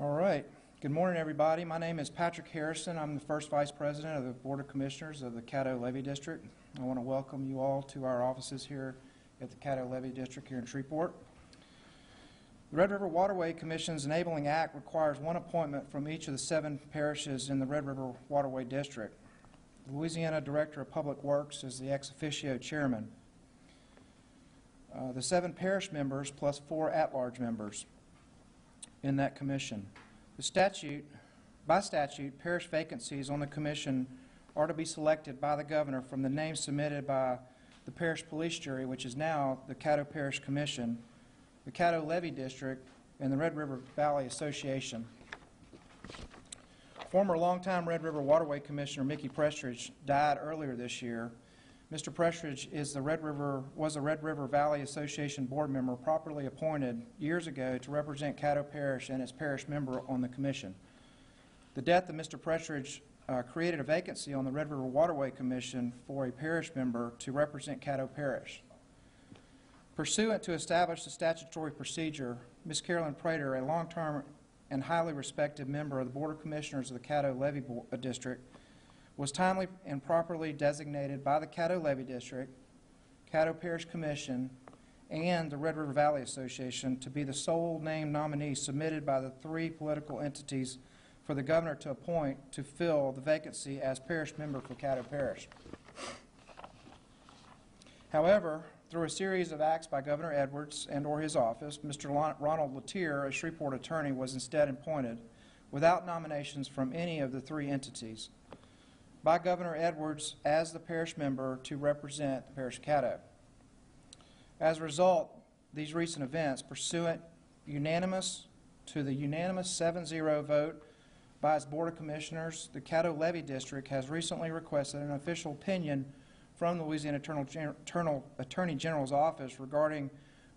All right. Good morning, everybody. My name is Patrick Harrison. I'm the first Vice President of the Board of Commissioners of the Caddo Levee District. I want to welcome you all to our offices here at the Caddo Levee District here in Shreveport. The Red River Waterway Commission's Enabling Act requires one appointment from each of the 7 parishes in the Red River Waterway District. The Louisiana Director of Public Works is the ex officio chairman. The 7 parish members plus 4 at-large members in that commission. By statute, parish vacancies on the commission are to be selected by the governor from the names submitted by the parish police jury, which is now the Caddo Parish Commission, the Caddo Levee District, and the Red River Valley Association. Former longtime Red River Waterway Commissioner Mickey Prestridge died earlier this year. Mr. Prestridge was a Red River Valley Association board member properly appointed years ago to represent Caddo Parish and its parish member on the commission. The death of Mr. Prestridge created a vacancy on the Red River Waterway Commission for a parish member to represent Caddo Parish. Pursuant to establish the statutory procedure, Ms. Carolyn Prater, a long-term and highly respected member of the Board of Commissioners of the Caddo Levee District, was timely and properly designated by the Caddo Levee District, Caddo Parish Commission, and the Red River Valley Association to be the sole named nominee submitted by the 3 political entities for the governor to appoint to fill the vacancy as parish member for Caddo Parish. However, through a series of acts by Governor Edwards and/or his office, Mr. Ronald Latier, a Shreveport attorney, was instead appointed without nominations from any of the 3 entities by Governor Edwards as the parish member to represent the parish of Caddo. As a result, these recent events, pursuant to the unanimous 7-0 vote by its Board of Commissioners, the Caddo Levee District has recently requested an official opinion from the Louisiana Attorney General's office regarding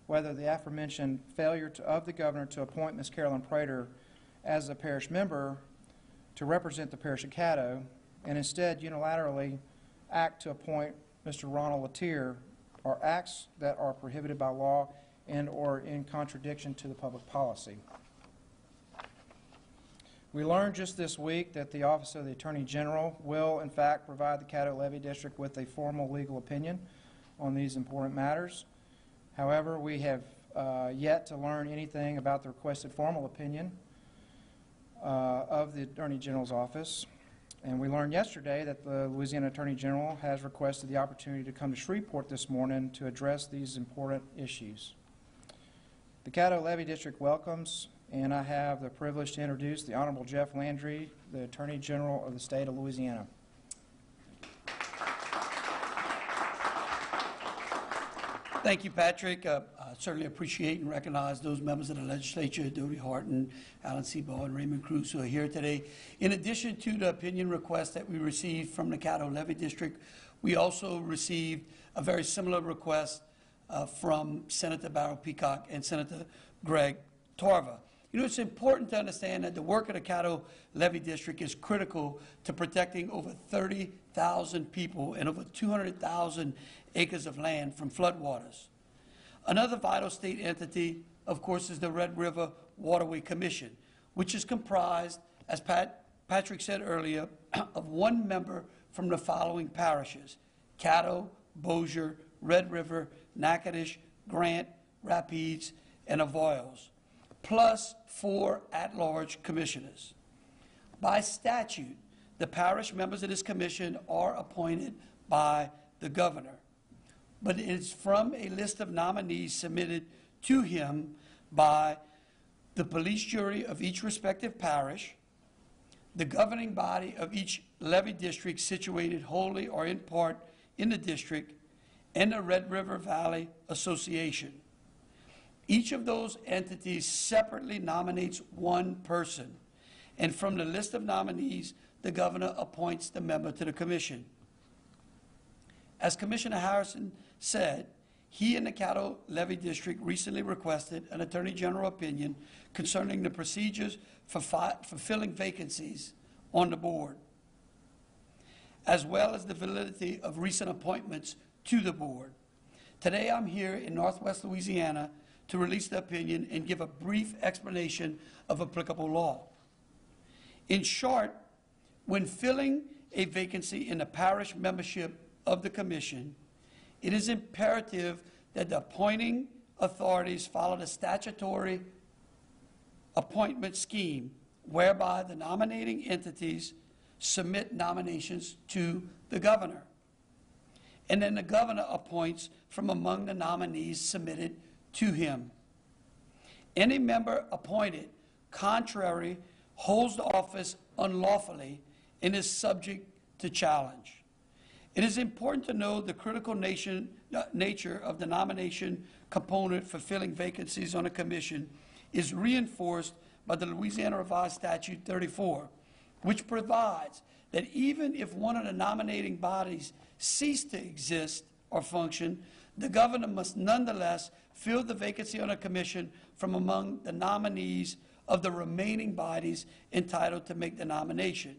whether the aforementioned failure of the governor to appoint Ms. Carolyn Prater as a parish member to represent the parish of Caddo and instead unilaterally act to appoint Mr. Ronald Latier are acts that are prohibited by law and or in contradiction to the public policy. We learned just this week that the Office of the Attorney General will, in fact, provide the Caddo Levee District with a formal legal opinion on these important matters. However, we have yet to learn anything about the requested formal opinion of the Attorney General's office. And we learned yesterday that the Louisiana Attorney General has requested the opportunity to come to Shreveport this morning to address these important issues. The Caddo Levee District welcomes, and I have the privilege to introduce the Honorable Jeff Landry, the Attorney General of the state of Louisiana. Thank you, Patrick. I certainly appreciate and recognize those members of the legislature, Dodie Horton, Alan Seabaugh, and Raymond Cruz, who are here today. In addition to the opinion request that we received from the Caddo Levee District, we also received a very similar request from Senator Barrow Peacock and Senator Greg Tarver. You know, it's important to understand that the work of the Caddo Levee District is critical to protecting over 30,000 people and over 200,000 acres of land from floodwaters. Another vital state entity, of course, is the Red River Waterway Commission, which is comprised, as Patrick said earlier, of 1 member from the following parishes: Caddo, Bossier, Red River, Natchitoches, Grant, Rapides, and Avoyelles, plus 4 at-large commissioners. By statute, the parish members of this commission are appointed by the governor, but it is from a list of nominees submitted to him by the police jury of each respective parish, the governing body of each levee district situated wholly or in part in the district, and the Red River Valley Association. Each of those entities separately nominates 1 person, and from the list of nominees, the governor appoints the member to the commission. As Commissioner Harrison said, he and the Caddo Levee District recently requested an Attorney General opinion concerning the procedures for filling vacancies on the board, as well as the validity of recent appointments to the board. Today I'm here in Northwest Louisiana to release the opinion and give a brief explanation of applicable law. In short, when filling a vacancy in the parish membership of the commission, it is imperative that the appointing authorities follow the statutory appointment scheme whereby the nominating entities submit nominations to the governor. And then the governor appoints from among the nominees submitted to him. Any member appointed contrary holds the office unlawfully and is subject to challenge. It is important to know the critical nature of the nomination component for filling vacancies on a commission is reinforced by the Louisiana Revised Statute 34, which provides that even if one of the nominating bodies cease to exist or function, the governor must nonetheless fill the vacancy on a commission from among the nominees of the remaining bodies entitled to make the nomination.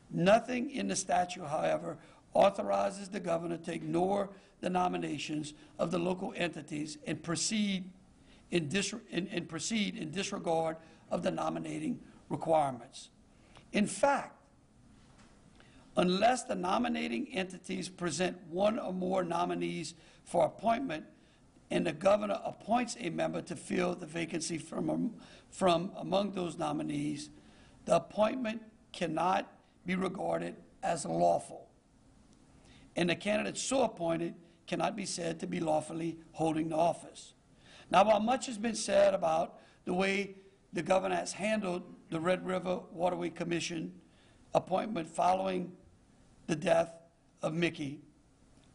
Nothing in the statute, however, authorizes the governor to ignore the nominations of the local entities and proceed in disregard of the nominating requirements. In fact, unless the nominating entities present one or more nominees for appointment and the governor appoints a member to fill the vacancy from among those nominees, the appointment cannot be regarded as lawful, and the candidate so appointed cannot be said to be lawfully holding the office. Now, while much has been said about the way the governor has handled the Red River Waterway Commission appointment following the death of Mickey,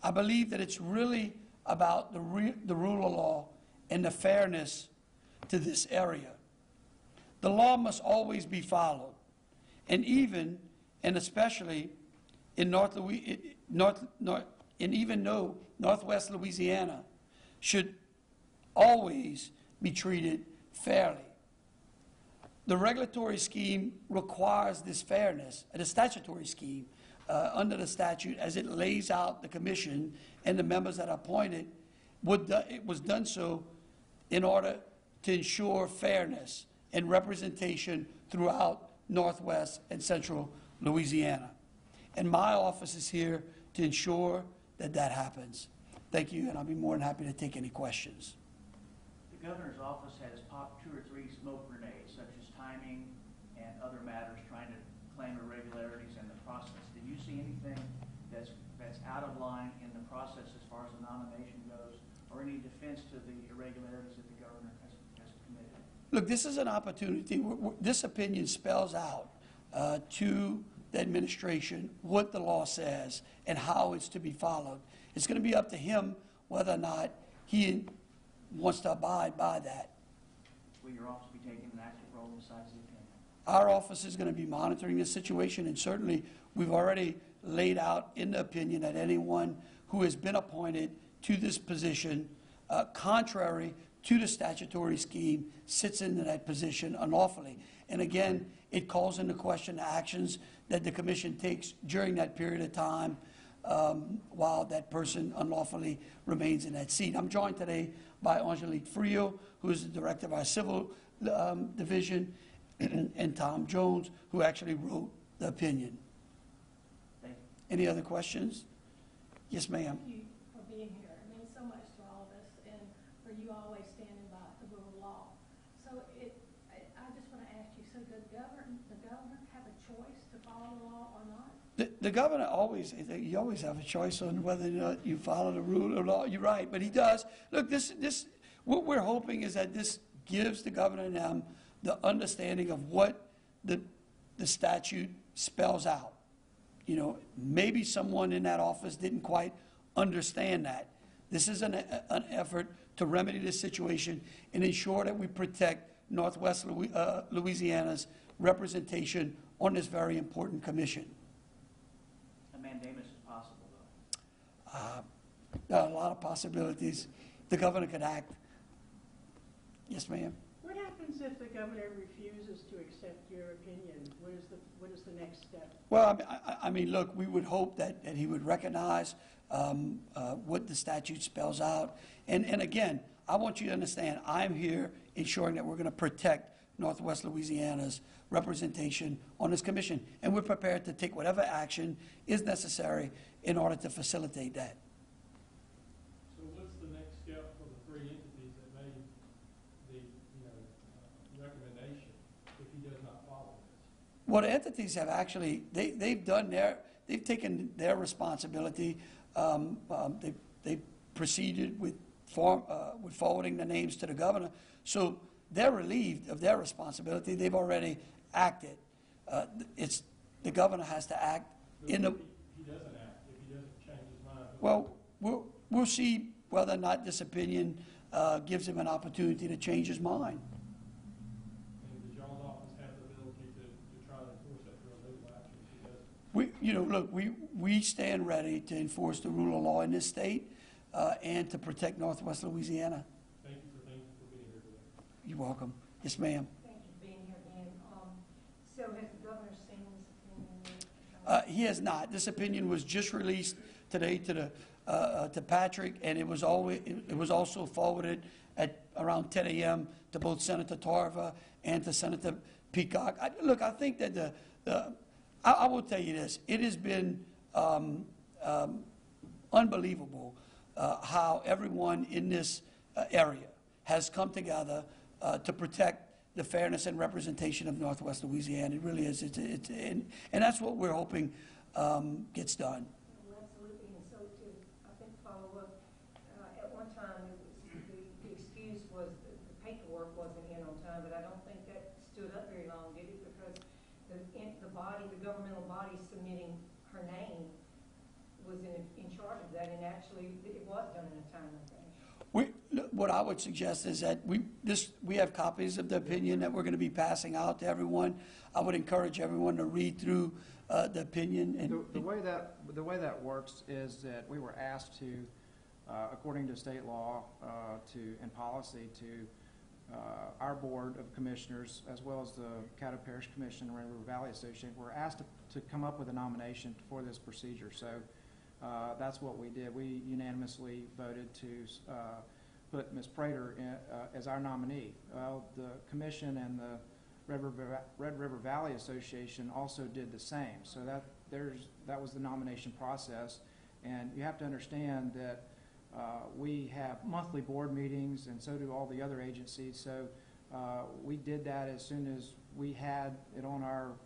I believe that it's really about the rule of law and the fairness to this area. The law must always be followed, and even and especially in even though Northwest Louisiana should always be treated fairly. The regulatory scheme requires this fairness, and the statutory scheme under the statute as it lays out the commission and the members that are appointed, it was done so in order to ensure fairness and representation throughout Northwest and Central Louisiana. And my office is here to ensure that that happens. Thank you, and I'll be more than happy to take any questions. The governor's office has popped 2 or 3 smoke grenades, such as timing and other matters trying to claim irregularities in the process. Did you see anything that's out of line in the process as far as the nomination goes, or any defense to the irregularities that the governor has committed? Look, this is an opportunity. This opinion spells out to the administration what the law says and how it's to be followed. It's going to be up to him whether or not he wants to abide by that. Will your office be taking an active role besides the opinion? Our office is going to be monitoring this situation, and certainly we've already laid out in the opinion that anyone who has been appointed to this position, contrary to the statutory scheme, sits in that position unlawfully. And again, it calls into question the actions that the commission takes during that period of time while that person unlawfully remains in that seat. I'm joined today by Angelique Frio, who is the director of our civil division, and Tom Jones, who actually wrote the opinion. Thank you. Any other questions? Yes, ma'am. Thank you for being here. It means so much to all of us, and for you always standing by the rule of law. So I just want to ask you, so does the governor have a choice to follow the law or not? The governor always, you always have a choice on whether or not you follow the rule of law. You're right, but he does. Look, what we're hoping is that this gives the governor and them the understanding of what the statute spells out. You know, maybe someone in that office didn't quite understand that. This is an effort to remedy this situation and ensure that we protect Northwest Louisiana's representation on this very important commission. A mandamus is possible, though. There are a lot of possibilities. The governor could act. Yes, ma'am. What happens if the governor refuses to accept your opinion? What is the next step? Well, I mean, look, we would hope that he would recognize what the statute spells out. And again, I want you to understand, I'm here ensuring that we're going to protect Northwest Louisiana's representation on this commission, and we're prepared to take whatever action is necessary in order to facilitate that. So what's the next step for the three entities that made the, recommendation if he does not follow this? Well, the entities have actually, they've taken their responsibility. They've proceeded with forwarding the names to the governor. So they're relieved of their responsibility. They've already acted. It's the governor has to act in the. If he doesn't act, if he doesn't change his mind. Well, we'll see whether or not this opinion gives him an opportunity to change his mind. And does y'all's office have the ability to try to enforce that through a legal action if he doesn't? Look, we stand ready to enforce the rule of law in this state and to protect Northwest Louisiana. Thank you for being here today. You're welcome. Yes, ma'am. Thank you for being here again. So has the governor seen this opinion? He has not. This opinion was just released today to Patrick, and it was also forwarded at around 10 a.m. to both Senator Tarver and to Senator Peacock. I think that I will tell you this. It has been unbelievable how everyone in this area has come together to protect the fairness and representation of Northwest Louisiana. It really is. And that's what we're hoping gets done. Well, absolutely. And so to, I think, follow up, at one time the excuse was that the paperwork wasn't in on time, but I don't think that stood up very long, did it? Because the governmental body submitting her name was in charge of that, and actually it was done in a timely fashion. What I would suggest is that we have copies of the opinion that we're going to be passing out to everyone. I would encourage everyone to read through the opinion. And The way that works is that we were asked to, according to state law and policy, to our Board of Commissioners, as well as the Caddo Parish Commission and Red River Valley Association, were asked to come up with a nomination for this procedure. So that's what we did. We unanimously voted to put Ms. Prater as our nominee. The Commission and the Red River Valley Association also did the same. So that was the nomination process. And you have to understand that we have monthly board meetings, and so do all the other agencies. So we did that as soon as we had it on our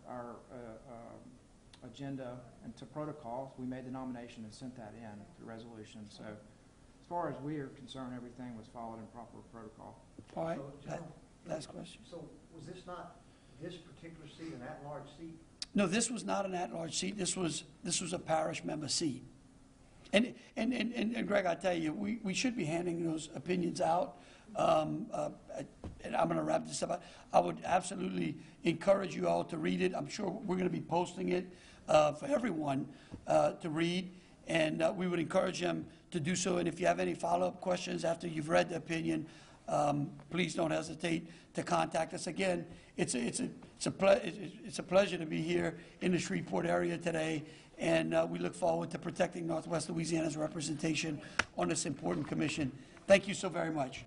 agenda and to protocol. We made the nomination and sent that in, the resolution. So as far as we are concerned, everything was followed in proper protocol. all right. So, General, Last question. So was this not, this particular seat, an at-large seat? No, this was not an at-large seat. This was a parish member seat. And Greg, I tell you, we should be handing those opinions out. And I'm going to wrap this up. I would absolutely encourage you all to read it. I'm sure we're going to be posting it for everyone to read, and we would encourage them to do so. And if you have any follow-up questions after you've read the opinion, please don't hesitate to contact us. Again, it's a pleasure to be here in the Shreveport area today, and we look forward to protecting Northwest Louisiana's representation on this important commission. Thank you so very much.